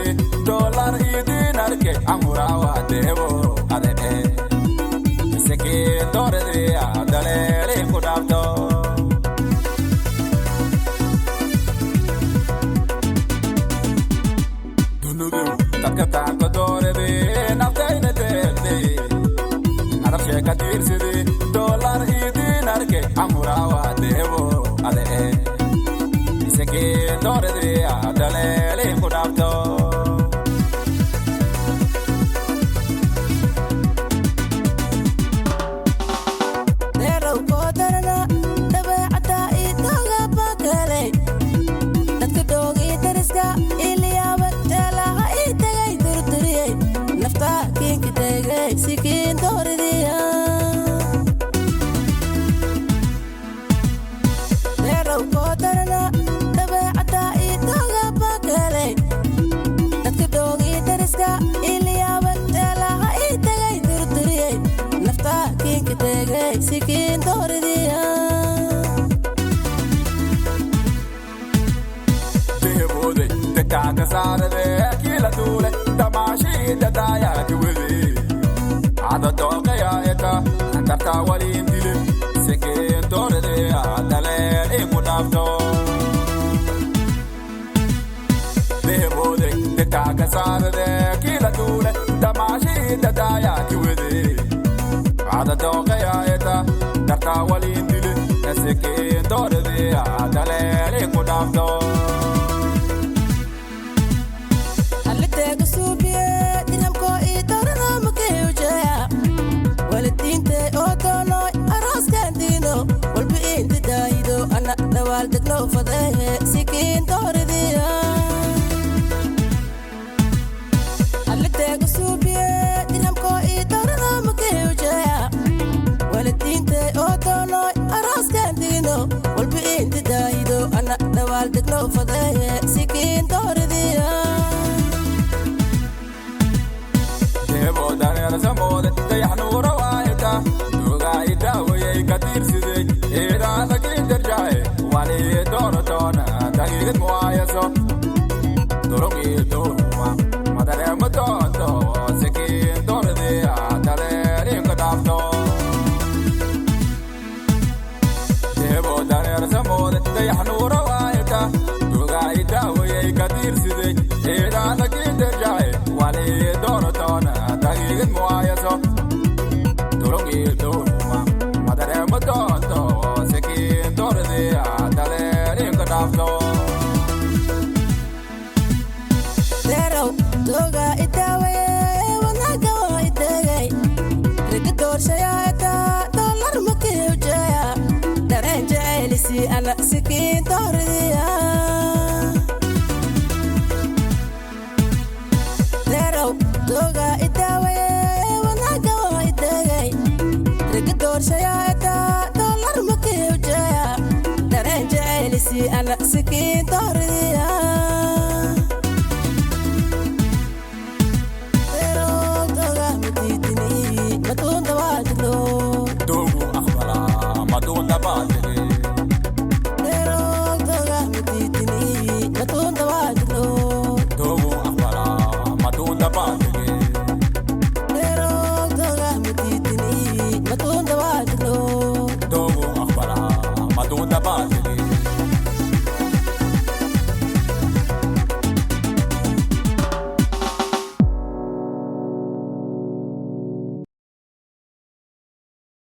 sidi dollar idin arke amura wa devo ade seke dore de adale le kudabto dunudu takata ko dore de naftaine de arab sheka dir sidi dollar idin arke amura wa devo ade seke dore de adale le kudabto Sikin doridiya Nerow kodarana dabeecada idaga bakelay dadka doogi dariska iliyaba teelaha itagay durduriyey nafta kinka tegay sikin doridiya dehbode tekaaka saarade kila duule tamaashi dadaya kiwede ada toka ya eta antarta wali indile seke dore de adale e kudafto dehbode de kaga sare de kila dule tamashi dadaya kiwede ada toka ya eta antarta wali indile seke dore de adale e kudafto alite gsubiye dinamko idarana makeuja walidinte odono araskandino walbi inti daido ana dawal degno fadahe sikin doridiya alite gsubiye dinamko idarana makeuja walidinte odono araskandino walbi inti daido ana dawal degno fadahe sikin doridiya samode dayaxnuura waayta dugaayda wayay kadir sidey eeraada kindarjaay wali doonatoona dagiigad muwaayaso durugii duuruma madareema doonto sikiin dooradiya dareerinka dhaafto deebo dareer samode dayaxnuura waayta dugaayda wayay kadir sidey eeraada kindarjaay wali doonatoona dagiigad muwaayaso durugii duuruma madareema doonto sikiin dooradiya dareerinka dhaafto Nerow toga itawaye wanaga wa itagay rika doorshaya ita dollar makiyujaya dareen jacelisi ana sikin doridiya Nerow toga itawaye wanaga wa itagay rika doorshaya ita dollar makiyujaya dareen jacelisi ana sikin doridiya